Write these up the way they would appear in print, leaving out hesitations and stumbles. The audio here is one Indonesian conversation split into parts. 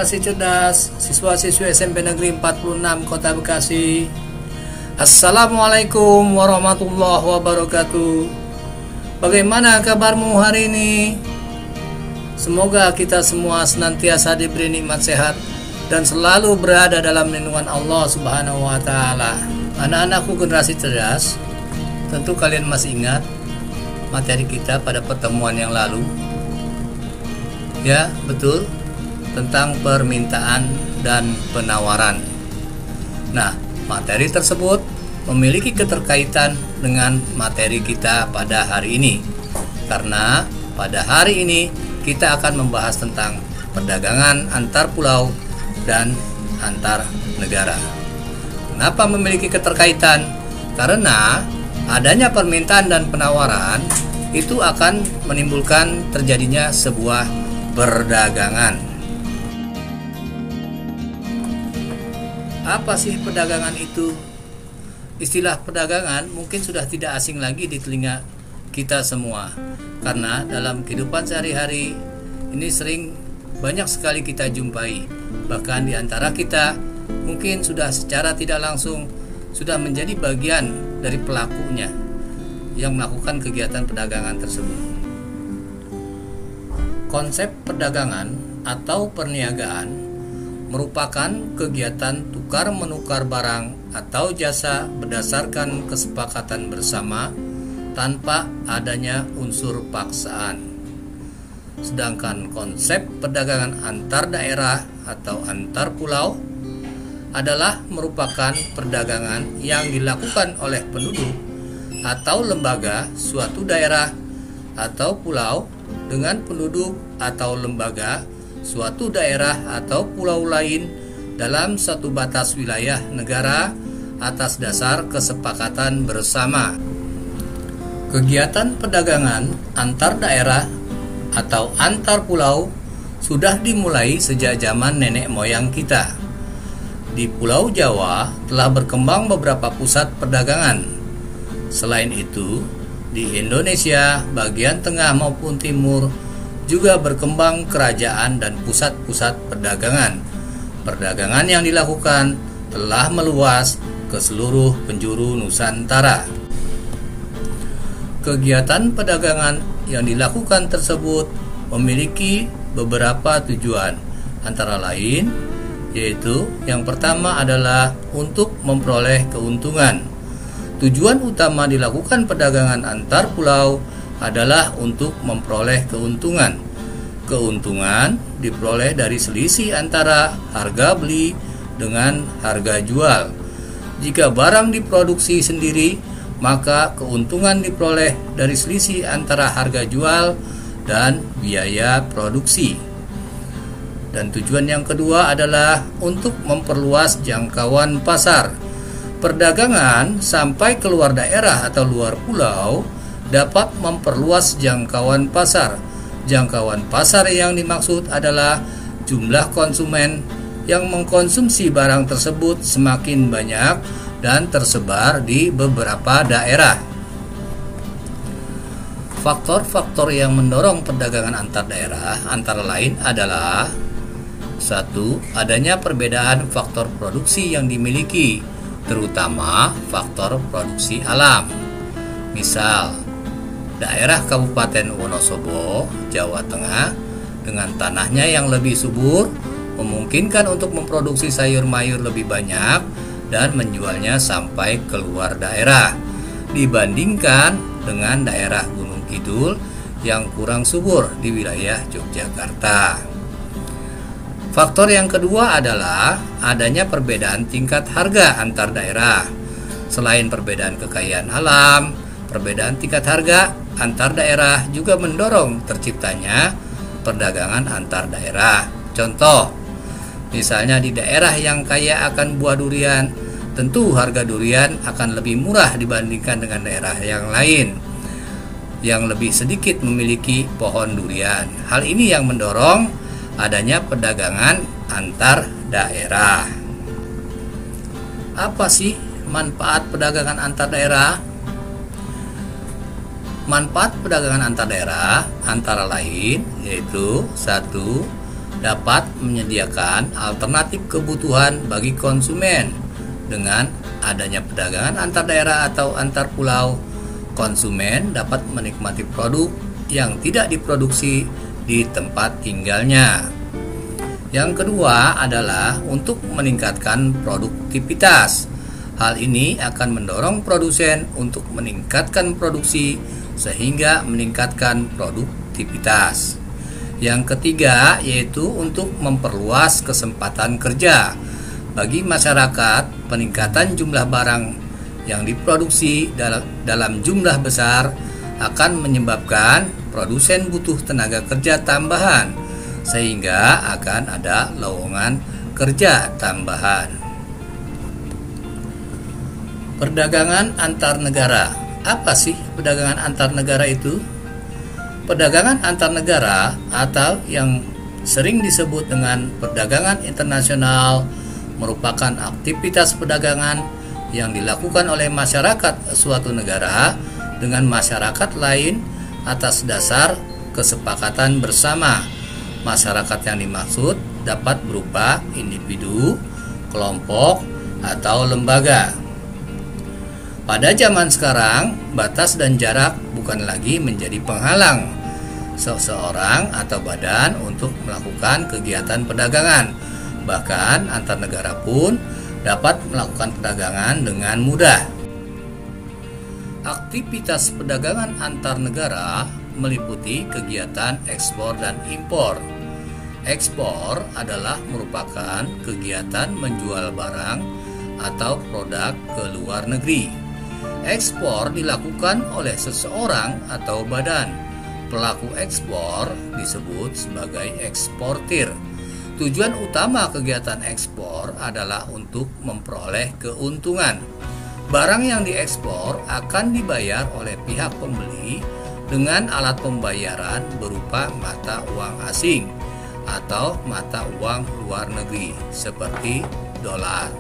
Generasi Cerdas, siswa-siswi SMP Negeri 46 Kota Bekasi. Assalamualaikum warahmatullahi wabarakatuh. Bagaimana kabarmu hari ini? Semoga kita semua senantiasa diberi nikmat sehat dan selalu berada dalam lindungan Allah Subhanahu wa taala. Anak-anakku generasi cerdas, tentu kalian masih ingat materi kita pada pertemuan yang lalu. Ya, betul, tentang permintaan dan penawaran. Nah, materi tersebut memiliki keterkaitan dengan materi kita pada hari ini, karena pada hari ini kita akan membahas tentang perdagangan antar pulau dan antar negara. Kenapa memiliki keterkaitan? Karena adanya permintaan dan penawaran itu akan menimbulkan terjadinya sebuah perdagangan. Apa sih perdagangan itu? Istilah perdagangan mungkin sudah tidak asing lagi di telinga kita semua, karena dalam kehidupan sehari-hari ini sering banyak sekali kita jumpai. Bahkan di antara kita mungkin sudah secara tidak langsung sudah menjadi bagian dari pelakunya yang melakukan kegiatan perdagangan tersebut. Konsep perdagangan atau perniagaan merupakan kegiatan tukar-menukar barang atau jasa berdasarkan kesepakatan bersama tanpa adanya unsur paksaan. Sedangkan konsep perdagangan antar daerah atau antar pulau adalah merupakan perdagangan yang dilakukan oleh penduduk atau lembaga suatu daerah atau pulau dengan penduduk atau lembaga suatu daerah atau pulau lain dalam satu batas wilayah negara atas dasar kesepakatan bersama. Kegiatan perdagangan antar daerah atau antar pulau sudah dimulai sejak zaman nenek moyang kita. Di Pulau Jawa telah berkembang beberapa pusat perdagangan. Selain itu, di Indonesia bagian tengah maupun timur juga berkembang kerajaan dan pusat-pusat perdagangan. Perdagangan yang dilakukan telah meluas ke seluruh penjuru Nusantara. Kegiatan perdagangan yang dilakukan tersebut memiliki beberapa tujuan, antara lain yaitu yang pertama adalah untuk memperoleh keuntungan. Tujuan utama dilakukan perdagangan antar pulau adalah untuk memperoleh keuntungan. Keuntungan diperoleh dari selisih antara harga beli dengan harga jual. Jika barang diproduksi sendiri, maka keuntungan diperoleh dari selisih antara harga jual dan biaya produksi. Dan tujuan yang kedua adalah untuk memperluas jangkauan pasar. Perdagangan sampai keluar daerah atau luar pulau dapat memperluas jangkauan pasar. Jangkauan pasar yang dimaksud adalah jumlah konsumen yang mengkonsumsi barang tersebut semakin banyak dan tersebar di beberapa daerah. Faktor-faktor yang mendorong perdagangan antar daerah antara lain adalah: 1. Adanya perbedaan faktor produksi yang dimiliki, terutama faktor produksi alam. Misal, daerah Kabupaten Wonosobo, Jawa Tengah, dengan tanahnya yang lebih subur, memungkinkan untuk memproduksi sayur mayur lebih banyak dan menjualnya sampai keluar daerah, dibandingkan dengan daerah Gunung Kidul yang kurang subur di wilayah Yogyakarta. Faktor yang kedua adalah adanya perbedaan tingkat harga antar daerah. Selain perbedaan kekayaan alam, perbedaan tingkat harga antar daerah juga mendorong terciptanya perdagangan antar daerah. Contoh, misalnya di daerah yang kaya akan buah durian, tentu harga durian akan lebih murah dibandingkan dengan daerah yang lain yang lebih sedikit memiliki pohon durian. Hal ini yang mendorong adanya perdagangan antar daerah. Apa sih manfaat perdagangan antar daerah? Manfaat perdagangan antar daerah antara lain yaitu: 1. dapat menyediakan alternatif kebutuhan bagi konsumen. Dengan adanya perdagangan antar daerah atau antar pulau, konsumen dapat menikmati produk yang tidak diproduksi di tempat tinggalnya. Yang kedua adalah untuk meningkatkan produktivitas. Hal ini akan mendorong produsen untuk meningkatkan produksi sehingga meningkatkan produktivitas. Yang ketiga yaitu untuk memperluas kesempatan kerja bagi masyarakat. Peningkatan jumlah barang yang diproduksi dalam jumlah besar akan menyebabkan produsen butuh tenaga kerja tambahan, sehingga akan ada lowongan kerja tambahan. Perdagangan antar negara. Apa sih perdagangan antar negara itu? Perdagangan antar negara atau yang sering disebut dengan perdagangan internasional merupakan aktivitas perdagangan yang dilakukan oleh masyarakat suatu negara dengan masyarakat lain atas dasar kesepakatan bersama. Masyarakat yang dimaksud dapat berupa individu, kelompok, atau lembaga. Pada zaman sekarang, batas dan jarak bukan lagi menjadi penghalang seseorang atau badan untuk melakukan kegiatan perdagangan. Bahkan antar negara pun dapat melakukan perdagangan dengan mudah. Aktivitas perdagangan antar negara meliputi kegiatan ekspor dan impor. Ekspor adalah merupakan kegiatan menjual barang atau produk ke luar negeri. Ekspor dilakukan oleh seseorang atau badan. Pelaku ekspor disebut sebagai eksportir. Tujuan utama kegiatan ekspor adalah untuk memperoleh keuntungan. Barang yang diekspor akan dibayar oleh pihak pembeli dengan alat pembayaran berupa mata uang asing atau mata uang luar negeri seperti dolar.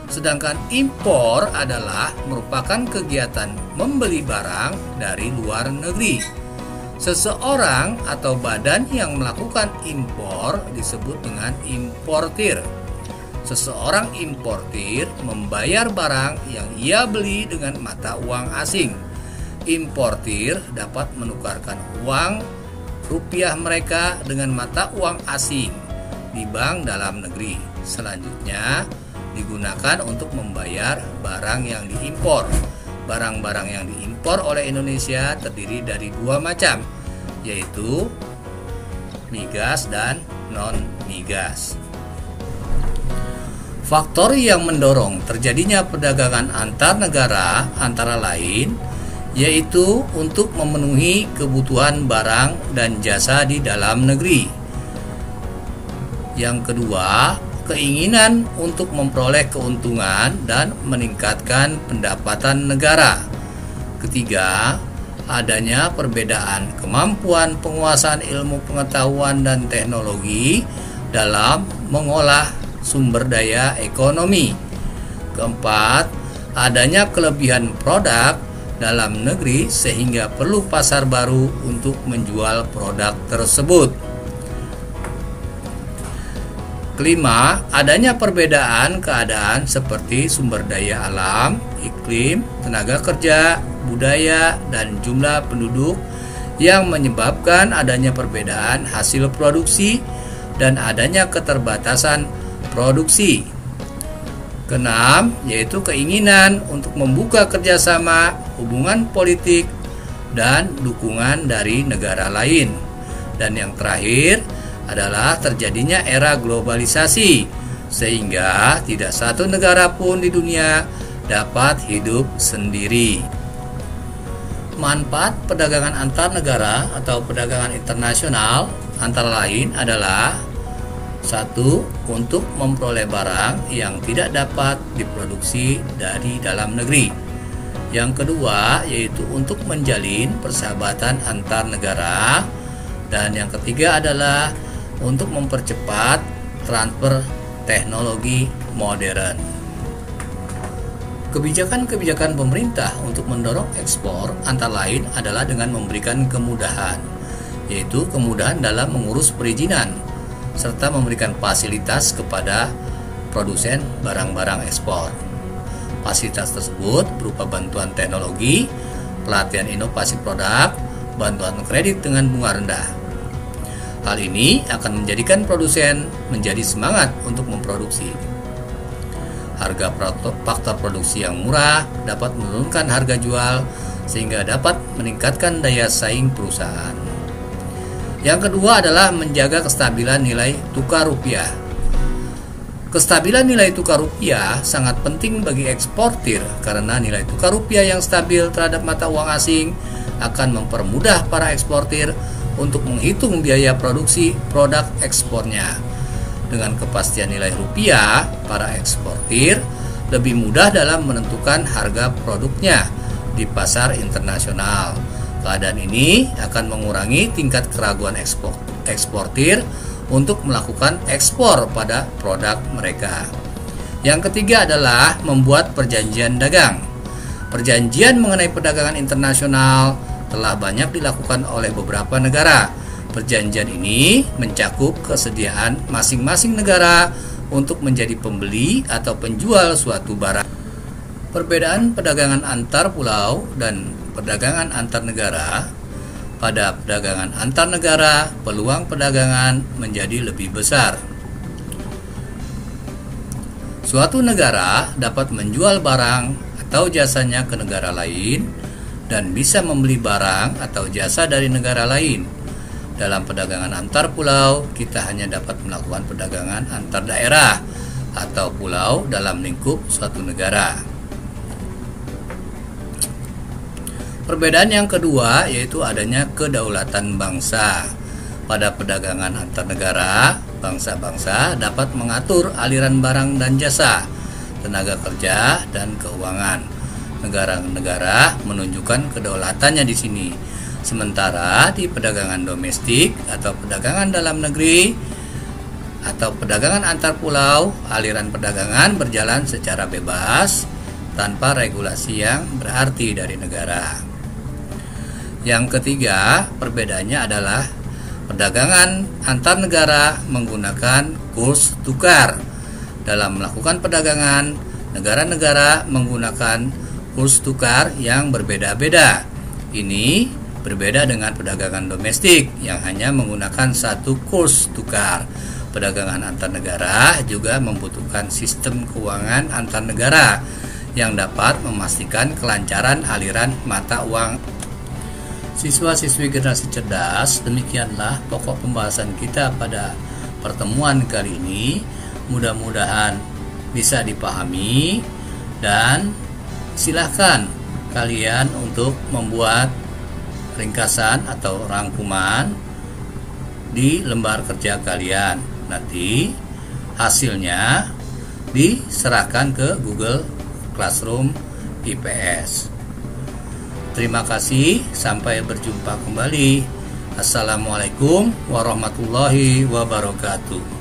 Sedangkan impor adalah merupakan kegiatan membeli barang dari luar negeri. Seseorang atau badan yang melakukan impor disebut dengan importir. Seseorang importir membayar barang yang ia beli dengan mata uang asing. Importir dapat menukarkan uang rupiah mereka dengan mata uang asing di bank dalam negeri. Selanjutnya digunakan untuk membayar barang yang diimpor. Barang-barang yang diimpor oleh Indonesia terdiri dari dua macam, yaitu migas dan non-migas. Faktor yang mendorong terjadinya perdagangan antar negara antara lain yaitu untuk memenuhi kebutuhan barang dan jasa di dalam negeri. Yang kedua, keinginan untuk memperoleh keuntungan dan meningkatkan pendapatan negara. Ketiga, adanya perbedaan kemampuan penguasaan ilmu pengetahuan dan teknologi dalam mengolah sumber daya ekonomi. Keempat, adanya kelebihan produk dalam negeri sehingga perlu pasar baru untuk menjual produk tersebut. Kelima, adanya perbedaan keadaan seperti sumber daya alam, iklim, tenaga kerja, budaya, dan jumlah penduduk yang menyebabkan adanya perbedaan hasil produksi dan adanya keterbatasan produksi. Keenam, yaitu keinginan untuk membuka kerjasama, hubungan politik, dan dukungan dari negara lain. Dan yang terakhir adalah terjadinya era globalisasi, sehingga tidak satu negara pun di dunia dapat hidup sendiri. Manfaat perdagangan antar negara atau perdagangan internasional antara lain adalah: 1. Untuk memperoleh barang yang tidak dapat diproduksi dari dalam negeri. Yang kedua, yaitu untuk menjalin persahabatan antar negara. Dan yang ketiga adalah untuk mempercepat transfer teknologi modern. Kebijakan-kebijakan pemerintah untuk mendorong ekspor antara lain adalah dengan memberikan kemudahan, yaitu kemudahan dalam mengurus perizinan serta memberikan fasilitas kepada produsen barang-barang ekspor. Fasilitas tersebut berupa bantuan teknologi, pelatihan inovasi produk, bantuan kredit dengan bunga rendah. Hal ini akan menjadikan produsen menjadi semangat untuk memproduksi. Harga faktor produksi yang murah dapat menurunkan harga jual sehingga dapat meningkatkan daya saing perusahaan. Yang kedua adalah menjaga kestabilan nilai tukar rupiah. Kestabilan nilai tukar rupiah sangat penting bagi eksportir karena nilai tukar rupiah yang stabil terhadap mata uang asing akan mempermudah para eksportir untuk menghitung biaya produksi produk ekspornya. Dengan kepastian nilai rupiah, para eksportir lebih mudah dalam menentukan harga produknya di pasar internasional. Keadaan ini akan mengurangi tingkat keraguan eksportir untuk melakukan ekspor pada produk mereka. Yang ketiga adalah membuat perjanjian dagang. Perjanjian mengenai perdagangan internasional telah banyak dilakukan oleh beberapa negara. Perjanjian ini mencakup kesediaan masing-masing negara untuk menjadi pembeli atau penjual suatu barang. Perbedaan perdagangan antar pulau dan perdagangan antar negara. Pada perdagangan antar negara, peluang perdagangan menjadi lebih besar. Suatu negara dapat menjual barang atau jasanya ke negara lain dan bisa membeli barang atau jasa dari negara lain. Dalam perdagangan antar pulau, kita hanya dapat melakukan perdagangan antar daerah atau pulau dalam lingkup suatu negara. Perbedaan yang kedua yaitu adanya kedaulatan bangsa. Pada perdagangan antar negara, bangsa-bangsa dapat mengatur aliran barang dan jasa, tenaga kerja, dan keuangan. Negara-negara menunjukkan kedaulatannya di sini. Sementara di perdagangan domestik atau perdagangan dalam negeri atau perdagangan antar pulau, aliran perdagangan berjalan secara bebas tanpa regulasi yang berarti dari negara. Yang ketiga, perbedaannya adalah perdagangan antar negara menggunakan kurs tukar. Dalam melakukan perdagangan, negara-negara menggunakan kurs tukar yang berbeda-beda. Ini berbeda dengan perdagangan domestik yang hanya menggunakan satu kurs tukar. Perdagangan antar negara juga membutuhkan sistem keuangan antar negara yang dapat memastikan kelancaran aliran mata uang. Siswa-siswi generasi cerdas, demikianlah pokok pembahasan kita pada pertemuan kali ini. Mudah-mudahan bisa dipahami dan silakan kalian untuk membuat ringkasan atau rangkuman di lembar kerja kalian. Nanti hasilnya diserahkan ke Google Classroom IPS. Terima kasih, sampai berjumpa kembali. Assalamualaikum warahmatullahi wabarakatuh.